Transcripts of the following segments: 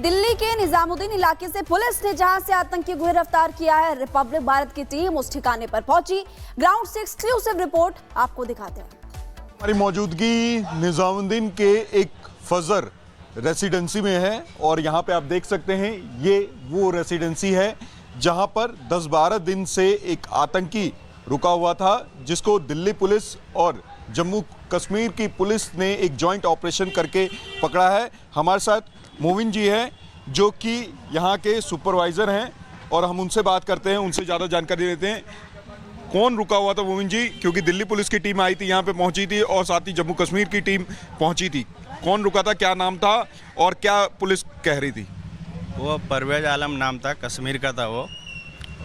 दिल्ली के निजामुद्दीन इलाके से पुलिस ने जहां से आतंकी को गिरफ्तार किया है, रिपब्लिक भारत की टीम उस ठिकाने पर पहुंची। ग्राउंड से एक्सक्लूसिव रिपोर्ट आपको दिखाते हैं। हमारी मौजूदगी निजामुद्दीन के एक फजर रेसिडेंसी में है और यहाँ पे आप देख सकते हैं ये वो रेसिडेंसी है जहाँ पर 10-12 दिन से एक आतंकी रुका हुआ था, जिसको दिल्ली पुलिस और जम्मू कश्मीर की पुलिस ने एक जॉइंट ऑपरेशन करके पकड़ा है। हमारे साथ मोविन जी हैं जो कि यहाँ के सुपरवाइज़र हैं और हम उनसे बात करते हैं, उनसे ज़्यादा जानकारी लेते हैं। कौन रुका हुआ था मोविन जी? क्योंकि दिल्ली पुलिस की टीम आई थी, यहाँ पे पहुँची थी और साथ ही जम्मू कश्मीर की टीम पहुँची थी। कौन रुका था, क्या नाम था और क्या पुलिस कह रही थी? वो परवेज आलम नाम था, कश्मीर का था वो।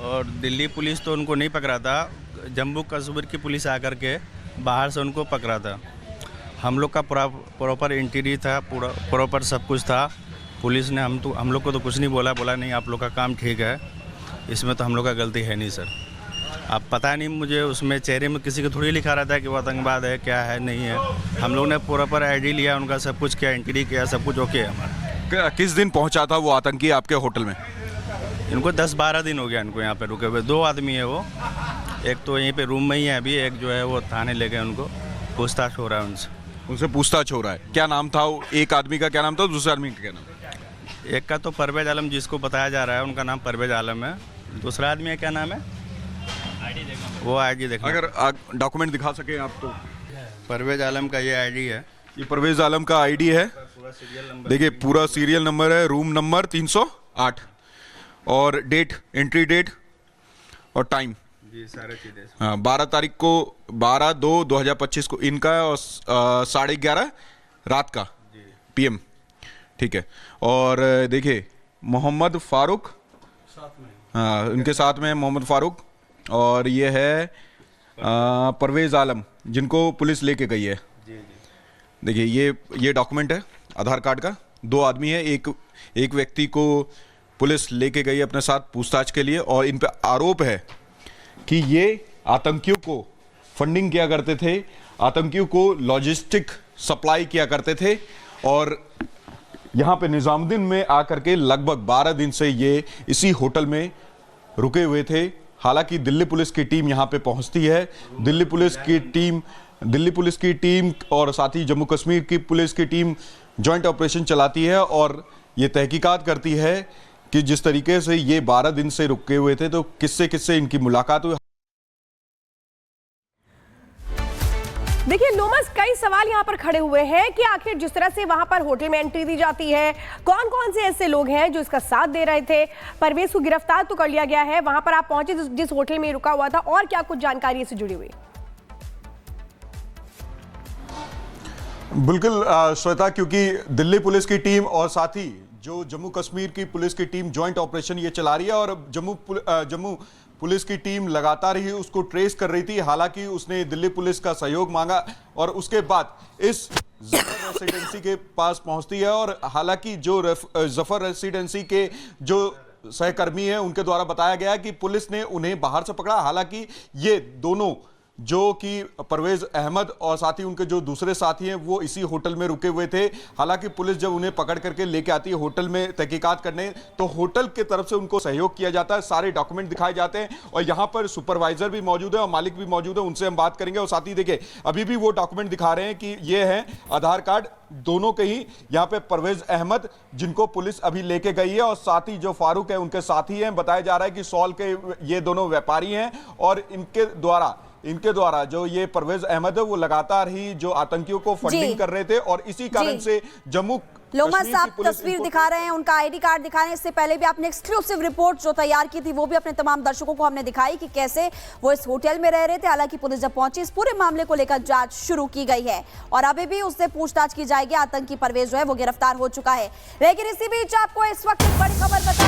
और दिल्ली पुलिस तो उनको नहीं पकड़ा था, जम्मू कश्मीर की पुलिस आकर के बाहर से उनको पकड़ा था। हम लोग का प्रॉपर एंट्री था, पूरा प्रॉपर सब कुछ था। पुलिस ने हम लोग को तो कुछ नहीं बोला नहीं आप लोग का काम ठीक है, इसमें तो हम लोग का गलती है नहीं सर। अब पता नहीं मुझे, उसमें चेहरे में किसी को थोड़ी लिखा रहता है कि वो आतंकवाद है, क्या है नहीं है। हम लोग ने प्रॉपर आईडी लिया, उनका सब कुछ किया, एंट्री किया, सब कुछ ओके है हमारा। किस दिन पहुँचा था वो आतंकी आपके होटल में? इनको 10-12 दिन हो गया इनको यहाँ पे रुके हुए। 2 आदमी है वो, एक तो यहीं पे रूम में ही है अभी, एक जो है वो थाने ले गए, उनको पूछताछ हो रहा है उनसे पूछताछ हो रहा है। क्या नाम था एक आदमी का, क्या नाम था दूसरे आदमी का क्या नाम? एक का तो परवेज आलम जिसको बताया जा रहा है, उनका नाम परवेज आलम है। दूसरा आदमी है, क्या नाम है? वो आईडी देखो, अगर डॉक्यूमेंट दिखा सके आप तो। परवेज आलम का ये आईडी है, ये परवेज आलम का आईडी है। देखिए पूरा सीरियल नंबर है, रूम नंबर 308 और डेट, एंट्री डेट और टाइम जी सारे चीज़ें। हाँ, 12 तारीख को 12/2/2025 को इनका है और 11:30 रात का PM। ठीक है। और देखिए मोहम्मद फारूक हाँ, उनके साथ में मोहम्मद फारूक और ये है परवेज आलम जिनको पुलिस लेके गई है। देखिए ये डॉक्यूमेंट है आधार कार्ड का। 2 आदमी है, एक व्यक्ति को पुलिस लेके गई है अपने साथ पूछताछ के लिए और इन पे आरोप है कि ये आतंकियों को फंडिंग किया करते थे, आतंकियों को लॉजिस्टिक सप्लाई किया करते थे और यहाँ पे निजामुद्दीन में आकर के लगभग 12 दिन से ये इसी होटल में रुके हुए थे। हालांकि दिल्ली पुलिस की टीम यहाँ पे पहुँचती है, दिल्ली पुलिस की टीम और साथ ही जम्मू कश्मीर की पुलिस की टीम जॉइंट ऑपरेशन चलाती है और ये तहकीकात करती है कि जिस तरीके से ये 12 दिन से रुके हुए थे तो किससे इनकी मुलाकात हुई। देखिए लोमस, कई सवाल यहाँ पर खड़े हुए हैं कि आखिर जिस तरह से वहां पर होटल में एंट्री दी जाती है, कौन कौन से ऐसे लोग हैं जो इसका साथ दे रहे थे। परवेज को गिरफ्तार तो कर लिया गया है, वहां पर आप पहुंचे जिस होटल में रुका हुआ था, और क्या कुछ जानकारी इससे जुड़ी हुई? बिल्कुल श्वेता, क्योंकि दिल्ली पुलिस की टीम और साथ ही जो जम्मू कश्मीर की पुलिस की टीम जॉइंट ऑपरेशन ये चला रही है और जम्मू पुलिस की टीम लगातार ही उसको ट्रेस कर रही थी। हालांकि उसने दिल्ली पुलिस का सहयोग मांगा और उसके बाद इस जफर रेसिडेंसी के पास पहुंचती है और हालांकि जो जफर रेसिडेंसी के जो सहकर्मी हैं उनके द्वारा बताया गया कि पुलिस ने उन्हें बाहर से पकड़ा। हालांकि ये दोनों जो कि परवेज अहमद और साथ ही उनके जो दूसरे साथी हैं वो इसी होटल में रुके हुए थे। हालांकि पुलिस जब उन्हें पकड़ करके लेके आती है होटल में तहकीकात करने, तो होटल की तरफ से उनको सहयोग किया जाता है, सारे डॉक्यूमेंट दिखाए जाते हैं और यहाँ पर सुपरवाइजर भी मौजूद है और मालिक भी मौजूद है, उनसे हम बात करेंगे। और साथ ही देखिए अभी भी वो डॉक्यूमेंट दिखा रहे हैं कि ये है आधार कार्ड दोनों के ही। यहाँ पे परवेज अहमद जिनको पुलिस अभी लेके गई है और साथ ही जो फारूक है उनके साथी हैं। बताया जा रहा है कि सॉल के ये दोनों व्यापारी हैं और इनके द्वारा जो ये परवेज अहमद है वो लगातार ही जो आतंकियों को फंडिंग कर रहे थे और इसी कारण से जम्मू लोमस, आप तस्वीर दिखा रहे हैं, उनका आईडी कार्ड दिखाने से पहले भी आपने एक्सक्लूसिव रिपोर्ट जो तैयार की थी वो भी अपने तमाम दर्शकों को हमने दिखाई कि कैसे वो इस होटल में रह रहे थे। हालांकि पुलिस जब पहुंची इस पूरे मामले को लेकर जांच शुरू की गई है और अभी भी उससे पूछताछ की जाएगी। आतंकी परवेज जो है वो गिरफ्तार हो चुका है। लेकिन इसी बीच आपको इस वक्त एक बड़ी खबर बता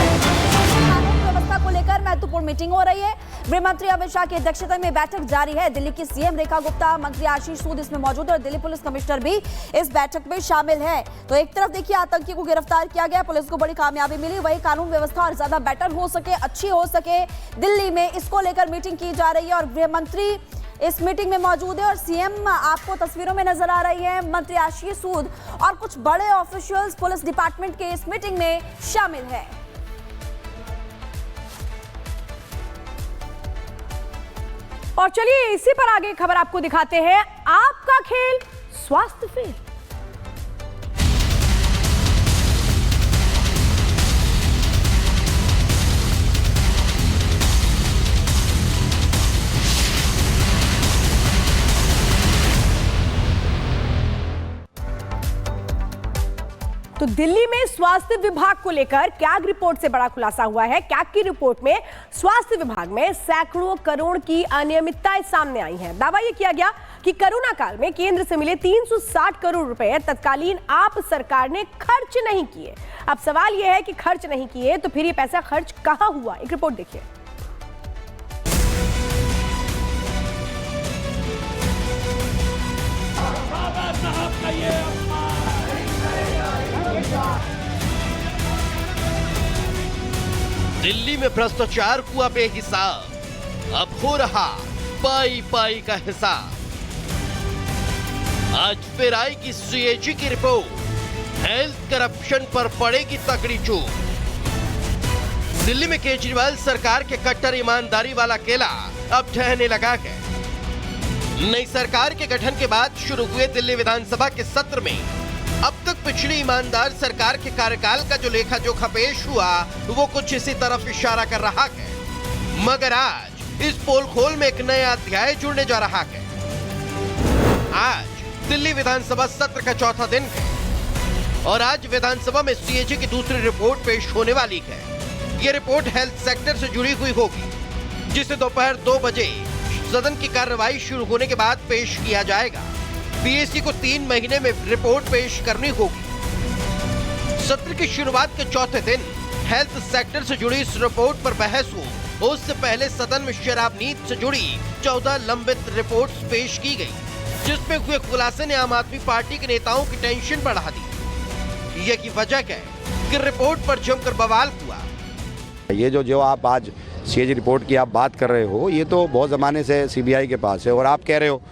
कानून व्यवस्था को लेकर महत्वपूर्ण मीटिंग हो रही है। गृह मंत्री अमित शाह की अध्यक्षता में बैठक जारी है। दिल्ली की CM रेखा गुप्ता, मंत्री आशीष सूद इसमें मौजूद है और दिल्ली पुलिस कमिश्नर भी इस बैठक में शामिल है। तो एक तरफ देखिए आतंकी को गिरफ्तार किया गया, पुलिस को बड़ी कामयाबी मिली, वही कानून व्यवस्था और ज्यादा बेटर हो सके, अच्छी हो सके दिल्ली में, इसको लेकर मीटिंग की जा रही है और गृह मंत्री इस मीटिंग में मौजूद है और सीएम आपको तस्वीरों में नजर आ रही है। मंत्री आशीष सूद और कुछ बड़े ऑफिशियल्स पुलिस डिपार्टमेंट के इस मीटिंग में शामिल है। और चलिए इसी पर आगे खबर आपको दिखाते हैं। आपका खेल स्वास्थ्य फेल। तो दिल्ली में स्वास्थ्य विभाग को लेकर कैग रिपोर्ट से बड़ा खुलासा हुआ है। कैग की रिपोर्ट में स्वास्थ्य विभाग में सैकड़ों करोड़ की अनियमितताएं सामने आई हैं। दावा यह किया गया कि कोरोना काल में केंद्र से मिले 360 करोड़ रुपए तत्कालीन आप सरकार ने खर्च नहीं किए। अब सवाल यह है कि खर्च नहीं किए तो फिर ये पैसा खर्च कहां हुआ? एक रिपोर्ट देखिए। दिल्ली में भ्रष्टाचार हुआ बेहिसाब, अब हो रहा पाई पाई का हिसाब। आज फिर आएगी सीएजी की रिपोर्ट, हेल्थ करप्शन पर पड़ेगी तगड़ी चोट। दिल्ली में केजरीवाल सरकार के कट्टर ईमानदारी वाला केला अब ढहने लगा है। नई सरकार के गठन के बाद शुरू हुए दिल्ली विधानसभा के सत्र में अब तक पिछली ईमानदार सरकार के कार्यकाल का जो लेखा जोखा पेश हुआ वो कुछ इसी तरफ इशारा कर रहा है। मगर आज इस पोल खोल में एक नया अध्याय जुड़ने जा रहा है। आज दिल्ली विधानसभा सत्र का चौथा दिन है और आज विधानसभा में सीएजी की दूसरी रिपोर्ट पेश होने वाली है। ये रिपोर्ट हेल्थ सेक्टर से जुड़ी हुई होगी, जिसे दोपहर 2 बजे सदन की कार्रवाई शुरू होने के बाद पेश किया जाएगा। पीएससी को 3 महीने में रिपोर्ट पेश करनी होगी। सत्र की शुरुआत के चौथे दिन हेल्थ सेक्टर से जुड़ी इस रिपोर्ट पर बहस हो, उससे पहले सदन में शराब नीति से जुड़ी 14 लंबित रिपोर्ट्स पेश की गई, जिसमें हुए खुलासे ने आम आदमी पार्टी के नेताओं की टेंशन बढ़ा दी। यही वजह है कि रिपोर्ट पर जमकर बवाल हुआ। ये जो आप आज सीएजी रिपोर्ट की आप बात कर रहे हो, ये तो बहुत ज़माने से सीबीआई के पास है और आप कह रहे हो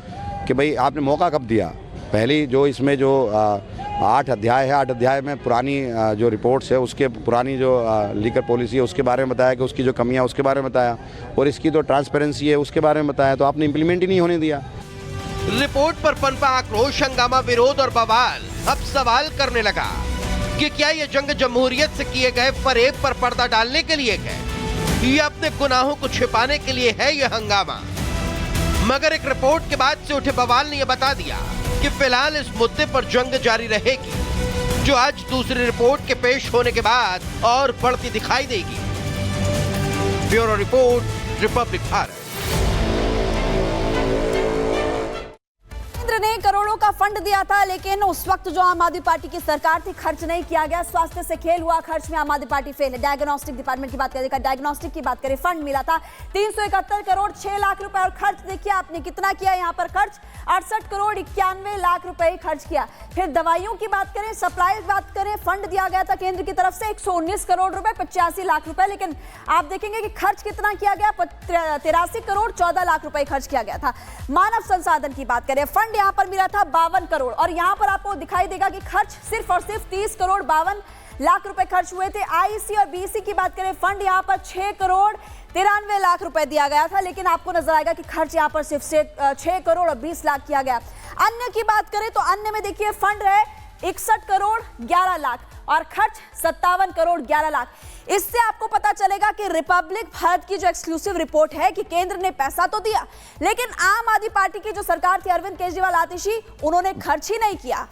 कि भाई आपने मौका कब दिया? पहली जो इसमें जो 8 अध्याय है, 8 अध्याय में पुरानी जो रिपोर्ट्स है उसके पुरानी जो लीकर पॉलिसी है उसके बारे में बताया कि उसकी जो कमियां उसके बारे में बताया और इसकी जो ट्रांसपेरेंसी है उसके बारे में बताया, तो आपने इम्प्लीमेंट ही नहीं होने दिया। रिपोर्ट पर पनपा आक्रोश, हंगामा, विरोध और बवाल अब सवाल करने लगा कि क्या ये जंग जमहूरियत से किए गए फरेब पर पर्दा डालने के लिए है या अपने गुनाहों को छिपाने के लिए है ये हंगामा। मगर एक रिपोर्ट के बाद से उठे बवाल ने यह बता दिया कि फिलहाल इस मुद्दे पर जंग जारी रहेगी, जो आज दूसरी रिपोर्ट के पेश होने के बाद और बढ़ती दिखाई देगी। Bureau report, Republic Bharat. केंद्र ने करोड़ों का फंड दिया था, लेकिन उस वक्त जो आम आदमी पार्टी की सरकार थी खर्च नहीं किया गया। स्वास्थ्य से खेल हुआ, खर्च में आम आदमी पार्टी फेल है। डायग्नोस्टिक डिपार्टमेंट की बात करें, डायग्नोस्टिक की बात करें, फंड मिला था 371 करोड़ 6 लाख रुपए और खर्च देखिए आपने कितना किया यहाँ पर खर्च 68 करोड़ 91 लाख रुपए खर्च किया। फिर दवाइयों की बात करें, सप्लाई की बात करें, फंड दिया गया था केंद्र की तरफ से 119 करोड़ रुपए 85 लाख रुपए, लेकिन आप देखेंगे कि खर्च कितना किया गया 83 करोड़ 14 लाख रुपए खर्च किया गया था। मानव संसाधन की बात करें, फंड यहाँ पर मिला था 52 करोड़ और यहाँ पर आपको दिखाई देगा कि खर्च सिर्फ और सिर्फ 30 करोड़ 52 लाख रुपए खर्च हुए थे। आईसी और बीसी की बात करें, फंड यहाँ पर 6 करोड़ 93 लाख रुपए दिया गया था, लेकिन आपको नजर आएगा कि खर्च यहाँ पर सिर्फ 6 करोड़ और 20 लाख किया गया। अन्य की बात करें तो अन्य में देखिए फंड है 61 करोड़ 11 लाख और खर्च 57 करोड़ 11 लाख। इससे आपको पता चलेगा कि रिपब्लिक भारत की जो एक्सक्लूसिव रिपोर्ट है कि केंद्र ने पैसा तो दिया, लेकिन आम आदमी पार्टी की जो सरकार थी अरविंद केजरीवाल आतिशी, उन्होंने खर्च ही नहीं किया।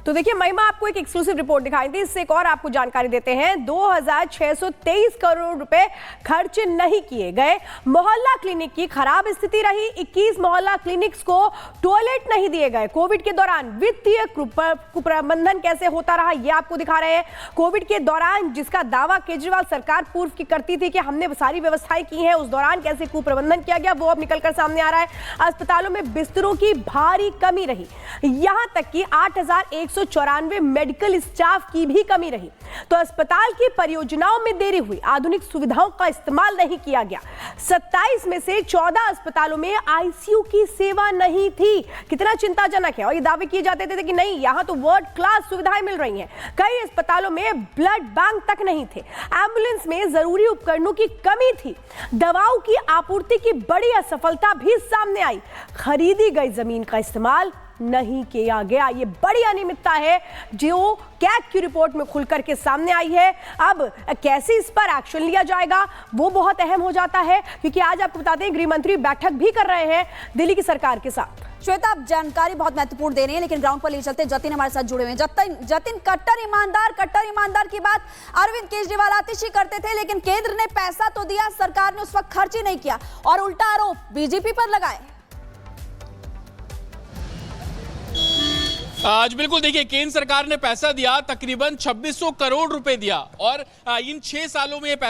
तो देखिए महिमा आपको एक एक्सक्लूसिव रिपोर्ट दिखाई थी, इससे एक और आपको जानकारी देते हैं। 2623 करोड़ रुपए खर्च नहीं किए गए। मोहल्ला क्लिनिक की खराब स्थिति रही, 21 मोहल्ला क्लिनिक्स को टॉयलेट नहीं दिए गए। कोविड के दौरान वित्तीय कुप्रबंधन कैसे होता रहा ये आपको दिखा रहे हैं। कोविड के दौरान जिसका दावा केजरीवाल सरकार पूर्व की करती थी कि हमने सारी व्यवस्थाएं की हैं, उस दौरान कैसे कुप्रबंधन किया गया वो अब निकलकर सामने आ रहा है। अस्पतालों में बिस्तरों की भारी कमी रही, यहां तक कि 8100 594 मेडिकल स्टाफ की भी कमी रही। तो अस्पताल की परियोजनाओं में देरी हुई, आधुनिक सुविधाओं का इस्तेमाल नहीं किया गया। 27 में से 14 अस्पतालों में आईसीयू की सेवा नहीं थी। कितना चिंताजनक है। और ये दावे किए जाते थे कि नहीं, यहां तो वर्ल्ड क्लास सुविधाएं मिल रही हैं। कई अस्पतालों में ब्लड बैंक तक नहीं थे। एम्बुलेंस में जरूरी उपकरणों की कमी थी। दवाओं की आपूर्ति की बड़ी असफलता भी सामने आई। खरीदी गई जमीन का इस्तेमाल नहीं किया गया। ये बड़ी अनियमितता है जो कैग की रिपोर्ट में खुलकर के सामने आई है। अब कैसे इस पर एक्शन लिया जाएगा वो बहुत अहम हो जाता है, क्योंकि आज आपको बताते हैं गृह मंत्री बैठक भी कर रहे हैं दिल्ली की सरकार के साथ। श्वेता, आप जानकारी बहुत महत्वपूर्ण दे रही हैं, लेकिन ग्राउंड पर ले चलते जतिन हमारे साथ जुड़े हुए हैं। जतिन, कट्टर ईमानदार की बात अरविंद केजरीवाल आतिशी करते थे, लेकिन केंद्र ने पैसा तो दिया, सरकार ने उस वक्त खर्च ही नहीं किया और उल्टा आरोप बीजेपी पर लगाए। आज बिल्कुल देखिए, केंद्र सरकार ने पैसा दिया, तकरीबन 2600 करोड़ रुपए दिया और इन 6 सालों में